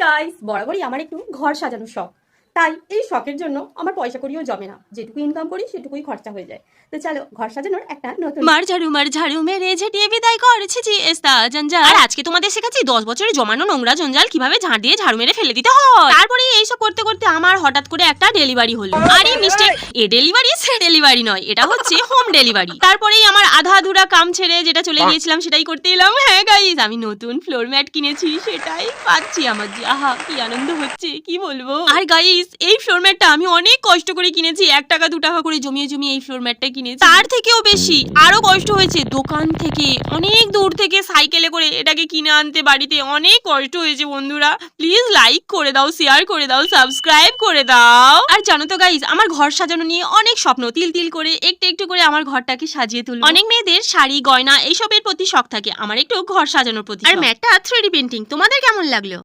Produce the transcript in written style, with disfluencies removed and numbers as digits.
Guys, বরাবরই আমার একটু ঘর সাজানোর শখ। তাই এই শখের জন্য আমার পয়সা কড়িও জমে না, যেটুকু ইনকাম করি সেটুকুই খরচা হয়ে যায়। তো চলো ঘর সাজানোর একটা নতুন মার ঝাড়ু মেরে ঝেঁটিয়ে বিদায় করেছি জিএস্তা জঞ্জাল। আর আজকে তোমাদের শেখাচ্ছি 10 বছরের জমানো নোংরা জঞ্জাল কিভাবে ঝাড় দিয়ে ঝাড়ু মেরে ফেলে দিতে হয়। তারপরে এইসব করতে করতে আমার হঠাৎ করে একটা ডেলিভারি হলো। আরে মিস্টেক, এ ডেলিভারি সে ডেলিভারি নয়, এটা হচ্ছে হোম ডেলিভারি। তারপরেই আমার আধা আধুরা কাম ছেড়ে যেটা চলে গিয়েছিলাম সেটাই করতে এলাম। হ্যাঁ গাইস, আমি নতুন ফ্লোর ম্যাট কিনেছি, সেটাই পাচ্ছি আমার যে আহা কি আনন্দ হচ্ছে কি বলবো। আর গাইস, এই ফ্লোর ম্যাটটা আমি অনেক কষ্ট করে কিনেছি, 1 টাকা 2 টাকা করে জমিয়ে জমিয়ে এই ফ্লোর ম্যাটটা কিনেছি। তার থেকেও বেশি আরো কষ্ট হয়েছে, দোকান থেকে অনেক দূর থেকে সাইকেলে করে এটাকে কিনে আনতে বাড়িতে অনেক কষ্ট হয়েছে। বন্ধুরা প্লিজ লাইক করে দাও, শেয়ার করে দাও, সাবস্ক্রাইব করে দাও। আর জানো তো গাইস, আমার ঘর সাজানো নিয়ে অনেক স্বপ্ন, তিল তিল করে একটু একটু করে আমার ঘরটাকে সাজিয়ে তুলবো। অনেক মেয়েদের শাড়ি গয়না এইসবের প্রতি শখ থাকে, আমার একটু ঘর সাজানোর প্রতি। আর ম্যাটটা 3D পেন্টিং, তোমাদের কেমন লাগলো?